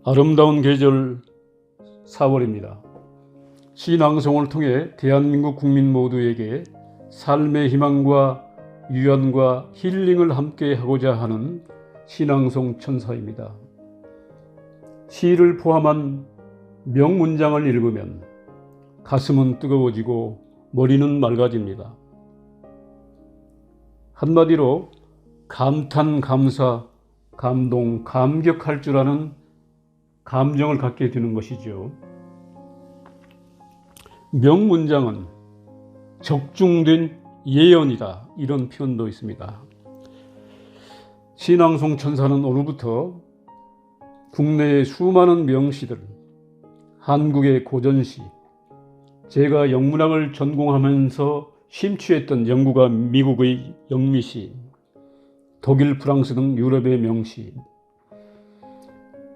아름다운 계절 4월입니다. 시 낭송을 통해 대한민국 국민 모두에게 삶의 희망과 유연과 힐링을 함께 하고자 하는 시낭송 천사입니다. 시를 포함한 명문장을 읽으면 가슴은 뜨거워지고 머리는 맑아집니다. 한마디로 감탄, 감사, 감동, 감격할 줄 아는 감정을 갖게 되는 것이죠. 명문장은 적중된 예언이다, 이런 표현도 있습니다. 시낭송 천사는 오늘부터 국내의 수많은 명시들, 한국의 고전시, 제가 영문학을 전공하면서 심취했던 영국과 미국의 영미시, 독일, 프랑스 등 유럽의 명시,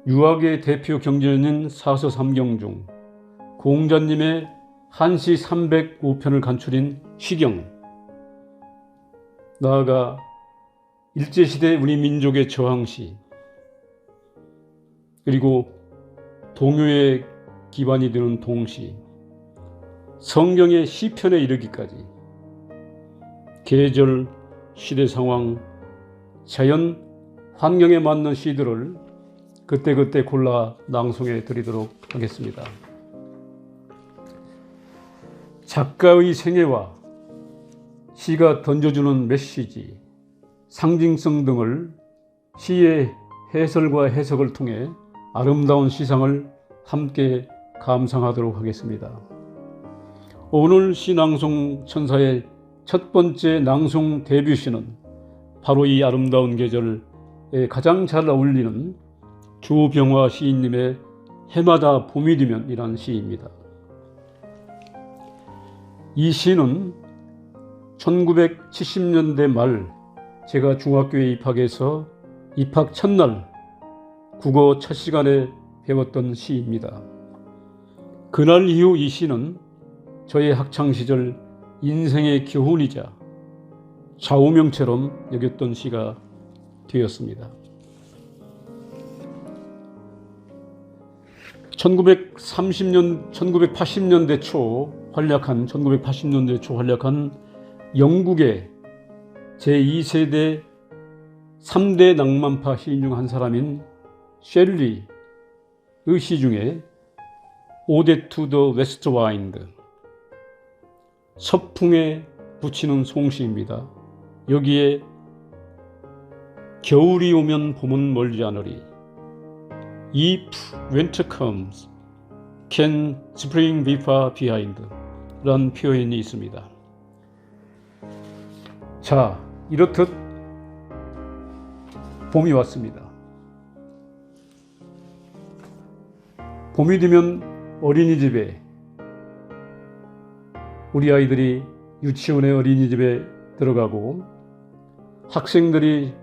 유학의 대표 경전인 사서 삼경 중 공자님의 한시 305편을 간추린 시경, 나아가 일제시대 우리 민족의 저항시, 그리고 동요의 기반이 되는 동시, 성경의 시편에 이르기까지 계절, 시대 상황, 자연, 환경에 맞는 시들을 그때그때 골라 낭송해 드리도록 하겠습니다. 작가의 생애와 시가 던져주는 메시지, 상징성 등을 시의 해설과 해석을 통해 아름다운 시상을 함께 감상하도록 하겠습니다. 오늘 시낭송 천사의 첫 번째 낭송 데뷔시는 바로 이 아름다운 계절에 가장 잘 어울리는 조병화 시인님의 해마다 봄이 되면 이라는 시입니다. 이 시는 1970년대 말 제가 중학교에 입학해서 입학 첫날 국어 첫 시간에 배웠던 시입니다. 그날 이후 이 시는 저의 학창시절 인생의 교훈이자 좌우명처럼 여겼던 시가 되었습니다. 1980년대 초 활약한 영국의 제2세대 3대 낭만파 시인 중 한 사람인 셸리의 시 중에 Ode to the West Wind, 서풍에 붙이는 송시입니다. 여기에 겨울이 오면 봄은 멀지 않으리, If winter comes, can spring be far behind? 라는 표현이 있습니다. 자, 이렇듯 봄이 왔습니다. 봄이 되면 어린이집에, 우리 아이들이 유치원의 어린이집에 들어가고 학생들이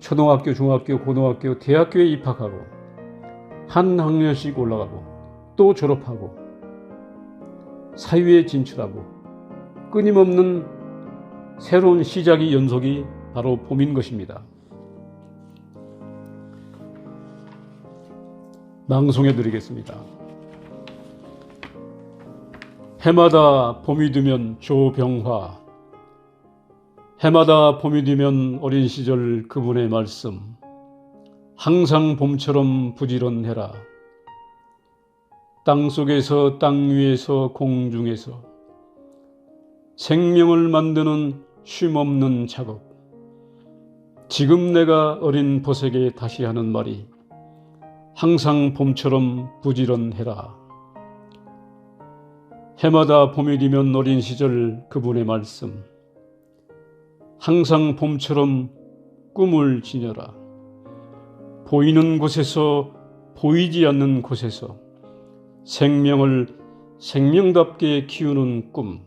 초등학교, 중학교, 고등학교, 대학교에 입학하고 한 학년씩 올라가고 또 졸업하고 사회에 진출하고 끊임없는 새로운 시작의 연속이 바로 봄인 것입니다. 낭송해 드리겠습니다. 해마다 봄이 되면 조병화, 해마다 봄이 되면 어린 시절 그분의 말씀, 항상 봄처럼 부지런해라. 땅속에서, 땅 위에서, 공중에서 생명을 만드는 쉼없는 작업. 지금 내가 어린 보색에 다시 하는 말이 항상 봄처럼 부지런해라. 해마다 봄이 되면 어린 시절 그분의 말씀, 항상 봄처럼 꿈을 지녀라. 보이는 곳에서, 보이지 않는 곳에서 생명을 생명답게 키우는 꿈,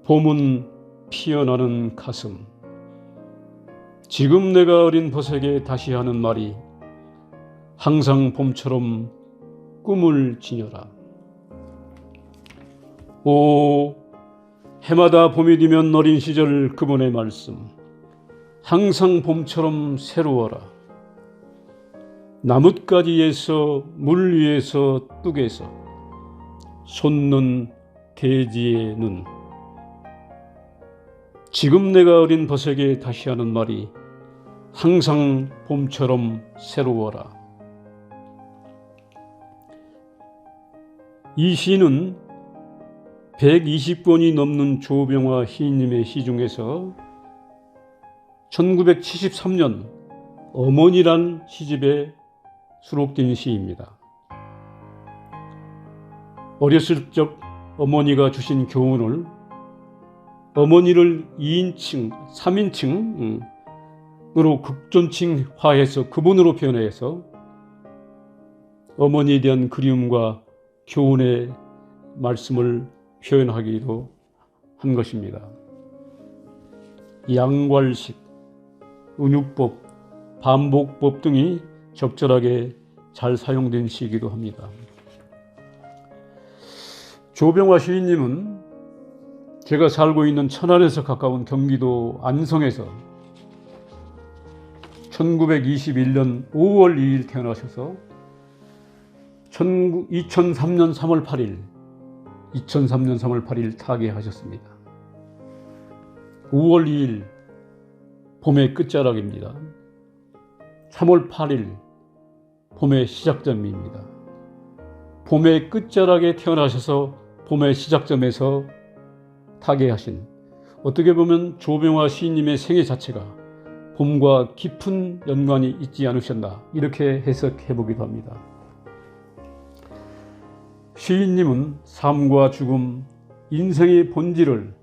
봄은 피어나는 가슴. 지금 내가 어린 보색에 다시 하는 말이 항상 봄처럼 꿈을 지녀라. 오, 해마다 봄이 되면 어린 시절 그분의 말씀, 항상 봄처럼 새로워라. 나뭇가지에서 물 위에서 뚝에서 솟는 대지의 눈. 지금 내가 어린 버섯에 다시 하는 말이 항상 봄처럼 새로워라. 이 시는 120권이 넘는 조병화 시인님의 시 중에서 1973년 어머니란 시집에 수록된 시입니다. 어렸을 적 어머니가 주신 교훈을 어머니를 2인칭, 3인칭으로 극존칭화해서 그분으로 표현해서 어머니에 대한 그리움과 교훈의 말씀을 표현하기도 한 것입니다. 양괄식, 은유법, 반복법 등이 적절하게 잘 사용된 시이기도 합니다. 조병화 시인님은 제가 살고 있는 천안에서 가까운 경기도 안성에서 1921년 5월 2일 태어나셔서 2003년 3월 8일 타계하셨습니다. 5월 2일 봄의 끝자락입니다. 3월 8일 봄의 시작점입니다. 봄의 끝자락에 태어나셔서 봄의 시작점에서 타계하신, 어떻게 보면 조병화 시인님의 생애 자체가 봄과 깊은 연관이 있지 않으셨나, 이렇게 해석해 보기도 합니다. 시인님은 삶과 죽음, 인생의 본질을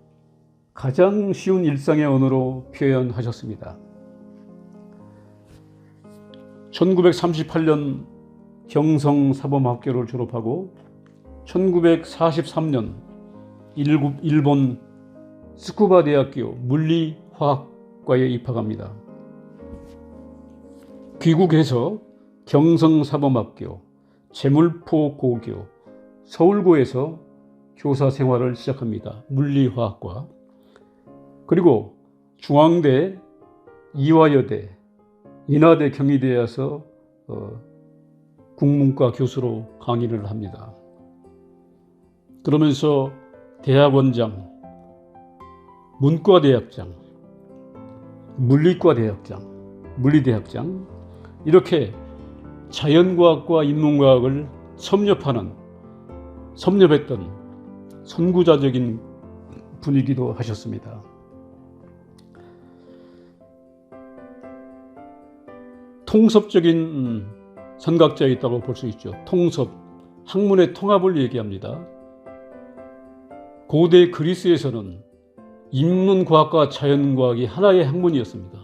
가장 쉬운 일상의 언어로 표현하셨습니다. 1938년 경성사범학교를 졸업하고 1943년 일본 스쿠바 대학교 물리화학과에 입학합니다. 귀국해서 경성사범학교, 제물포고교, 서울고에서 교사 생활을 시작합니다. 물리화학과. 그리고 중앙대, 이화여대, 인하대, 경희대에서 국문과 교수로 강의를 합니다. 그러면서 대학원장, 문과대학장, 물리과대학장, 물리대학장, 이렇게 자연과학과 인문과학을 섭렵했던 선구자적인 분이기도 하셨습니다. 통섭적인 선각자였다고 볼 수 있죠. 통섭, 학문의 통합을 얘기합니다. 고대 그리스에서는 인문과학과 자연과학이 하나의 학문이었습니다.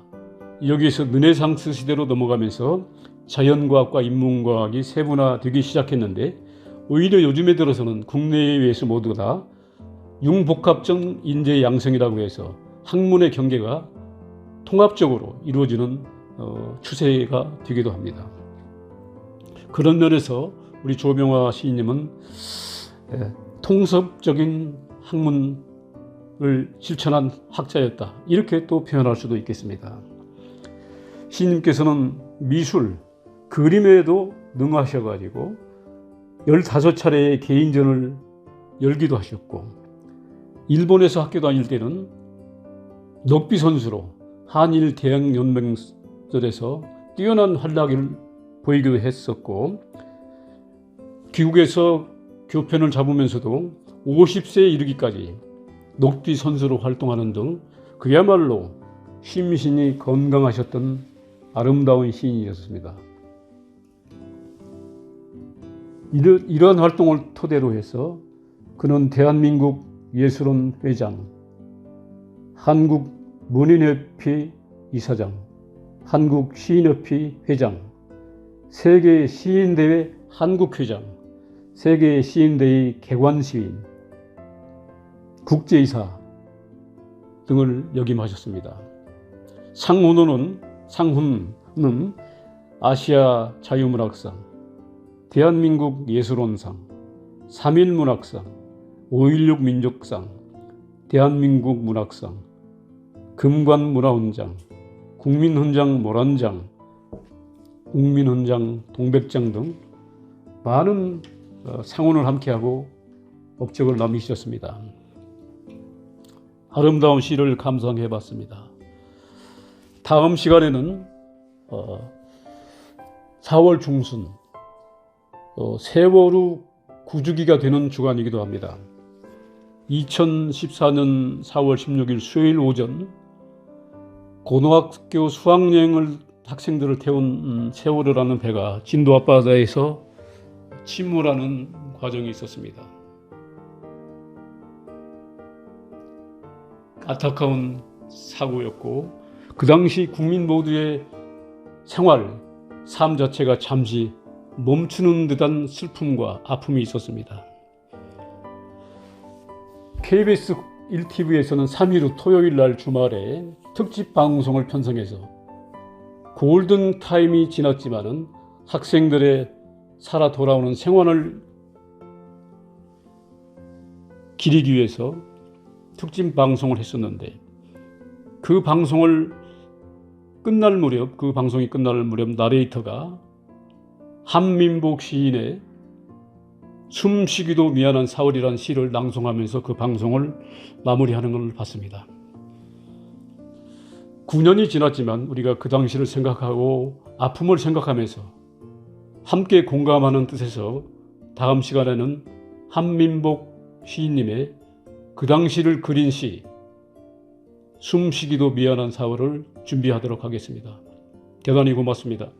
여기에서 르네상스 시대로 넘어가면서 자연과학과 인문과학이 세분화되기 시작했는데, 오히려 요즘에 들어서는 국내외에서 모두 다 융복합적 인재양성이라고 해서 학문의 경계가 통합적으로 이루어지는 추세가 되기도 합니다. 그런 면에서 우리 조병화 시인님은 통섭적인 학문을 실천한 학자였다, 이렇게 또 표현할 수도 있겠습니다. 시인님께서는 미술, 그림에도 능하셔가지고 15차례의 개인전을 열기도 하셨고, 일본에서 학교 다닐 때는 럭비 선수로 한일 대학연맹전에서 뛰어난 활약을 보이기도 했었고, 귀국에서 교편을 잡으면서도 50세에 이르기까지 럭비 선수로 활동하는 등 그야말로 심신이 건강하셨던 아름다운 시인이었습니다. 이러한 활동을 토대로 해서 그는 대한민국 예술원 회장, 한국문인협회 이사장, 한국시인협회 회장, 세계시인대회 한국회장, 세계시인대회 개관시인, 국제이사 등을 역임하셨습니다. 상훈은 아시아 자유문학상, 대한민국 예술원상, 3.1문학상, 5.16 민족상, 대한민국 문학상, 금관문화훈장, 국민훈장 모란장, 웅민훈장, 동백장 등 많은 상훈을 함께하고 업적을 남기셨습니다. 아름다운 시를 감상해봤습니다. 다음 시간에는 4월 중순 세월호 9주기가 되는 주간이기도 합니다. 2014년 4월 16일 수요일 오전 고등학교 수학여행을 학생들을 태운 세월호라는 배가 진도 앞바다에서 침몰하는 과정이 있었습니다. 안타까운 사고였고 그 당시 국민 모두의 생활, 삶 자체가 잠시 멈추는 듯한 슬픔과 아픔이 있었습니다. KBS 1TV에서는 3일 후 토요일 날 주말에 특집 방송을 편성해서 골든타임이 지났지만은 학생들의 살아 돌아오는 생활을 기리기 위해서 특집 방송을 했었는데 그 방송이 끝날 무렵 나레이터가 한민복 시인의 숨쉬기도 미안한 4월이라는 시를 낭송하면서 그 방송을 마무리하는 걸 봤습니다. 9년이 지났지만 우리가 그 당시를 생각하고 아픔을 생각하면서 함께 공감하는 뜻에서 다음 시간에는 한민복 시인님의 그 당시를 그린 시 숨쉬기도 미안한 4월을 준비하도록 하겠습니다. 대단히 고맙습니다.